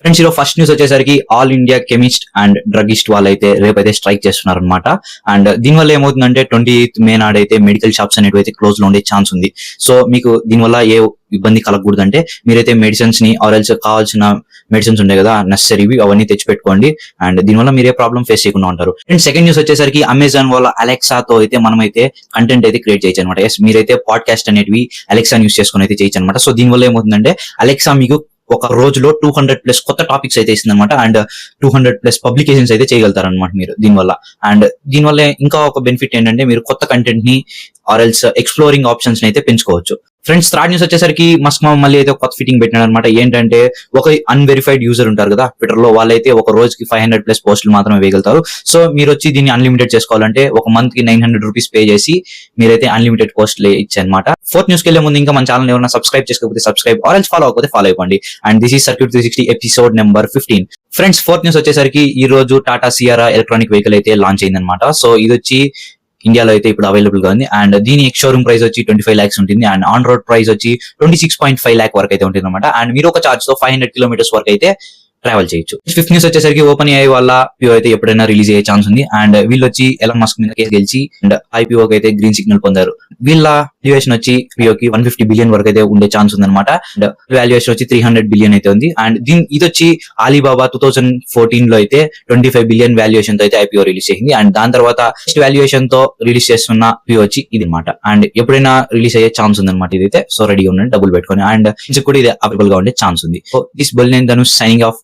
Friends ఈరోజు first news వచ్చేసరికి all India chemist and druggist వాళ్ళైతే రేపైతే స్ట్రైక్ చేస్తున్నారు అనమాట. అండ్ దీనివల్ల ఏమవుతుందంటే 28th మే నాడైతే మెడికల్ షాప్స్ అనేవి అయితే క్లోజ్ లో ఉండే ఛాన్స్ ఉంది. సో మీకు దీనివల్ల ఏ ఇబ్బంది కలగకూడదు అంటే మీరైతే మెడిసిన్స్ ని ఆర్ఎల్స్ కావాల్సిన మెడిసిన్స్ ఉంటాయి కదా నెసరీవి అవన్నీ తెచ్చిపెట్టుకోండి. అండ్ దీనివల్ల మీరే ప్రాబ్లం ఫేస్ చేయకుండా ఉంటారు. అండ్ సెకండ్ న్యూస్ వచ్చేసరికి అమెజాన్ వాళ్ళ అలెక్సాతో అయితే మనమైతే కంటెంట్ అయితే క్రియేట్ చేయొచ్చు అనమాట. మీరైతే పాడ్కాస్ట్ అనేటివి అలెక్సా యూస్ చేసుకుని అయితే చేయొచ్చు అనమాట. సో దీనివల్ల ఏమవుతుందంటే అలెక్సా మీకు ఒక రోజులో 200+ కొత్త టాపిక్స్ అయితే ఇస్తుంది అనమాట. అండ్ 200+ పబ్లికేషన్స్ అయితే చేయగలుగుతారు అనమాట మీరు దీనివల్ల. అండ్ దీనివల్ల ఇంకా ఒక బెనిఫిట్ ఏంటంటే మీరు కొత్త కంటెంట్ ని ఆర్ఎల్స్ ఎక్స్ప్లోరింగ్ ఆప్షన్స్ అయితే పెంచుకోవచ్చు. ఫ్రెండ్స్ థర్డ్ న్యూస్ వచ్చేసరికి మస్క్ మామ్ మళ్ళీ అయితే కొత్త ఫిట్టింగ్ పెట్టినాడు అనమాట. ఏంటంటే ఒక అన్వెరిఫైడ్ యూజర్ ఉంటారు కదా ట్విట్టర్ లో, వాళ్ళైతే ఒక రోజుకి 500+ పోస్టులు మాత్రమే వేయగలుగుతారు. సో మీరు వచ్చి దీన్ని అన్లిమిటెడ్ చేసుకోవాలంటే ఒక మంత్ కి 900 రూపీస్ పే చేసి మీరైతే అన్లిమిటెడ్ పోస్టులు ఇచ్చారనమాట. ఫోర్త్ న్యూస్ కి వెళ్లే ముందు ఇంకా మన ఛానల్ ఎవరైనా సబ్స్క్రైబ్ చేసుకోకపోతే సబ్స్క్రైబ్, ఆరెంజ్ ఫాలో అవ్వకపోతే ఫాలో అయిపోండి. And this is circuit 360 episode number 15. Friends fourth news వచ్చేసరికి ఈ రోజు టాటా సియారా ఎలక్ట్రానిక్ వెహికల్ అయితే లాంచ్ అయిందనమాట. సో ఇది వచ్చి ఇండియాలో అయితే ఇప్పుడు అవైలబుల్ గా ఉంది. అండ్ దీని ఎక్స్ షోరూమ్ ప్రైస్ వచ్చి 25 lakhs ఉంటుంది. అండ్ ఆన్ రోడ్ ప్రైస్ వచ్చి 26.5 lakh వరకు అయితే ఉంటుంది అనమాట. అండ్ మీరు ఒక చార్జ్ తో 500 kilometers వరకు అయితే ట్రావెల్ చేయొచ్చు. ఫిఫ్త్ న్యూస్ వచ్చేసరికి ఓపెన్ AI వాళ్ళ IPO అయితే ఎప్పుడైనా రిలీజ్ అయ్యే ఛాన్స్ ఉంది. అండ్ వీళ్ళు వచ్చి ఎలాన్ మస్క్ మీద కేసు గెలిచి అండ్ IPO కి అయితే గ్రీన్ సిగ్నల్ పొందారు. వీళ్ళ వాల్యుయేషన్ వచ్చి IPO కి 150 billion వరకు అయితే ఉండే ఛాన్స్ ఉంది అనమాట. అండ్ వాల్యుయేషన్ వచ్చి 300 billion అయితే ఉంది. అండ్ ఇది వచ్చి అలీబాబా 2014 లో అయితే 25 billion వాల్యుయేషన్ తో అయితే IPO రిలీజ్ చేసింది. అండ్ దాని తర్వాత వాల్యుయేషన్ తో రిలీజ్ చేస్తున్న IPO వచ్చి ఇది అనమాట. అండ్ ఎప్పుడైనా రిలీజ్ అయ్యే ఛాన్స్ ఉంది అనమాట. ఇదైతే సో రెడీగా ఉండండి, డబ్బులు పెట్టుకొని. అండ్ కూడా ఇది అవైలబుల్ గా ఉండే ఛాన్స్ ఉంది. సో దిస్ బుల్ నేను ధనుష్ సైనింగ్ ఆఫ్.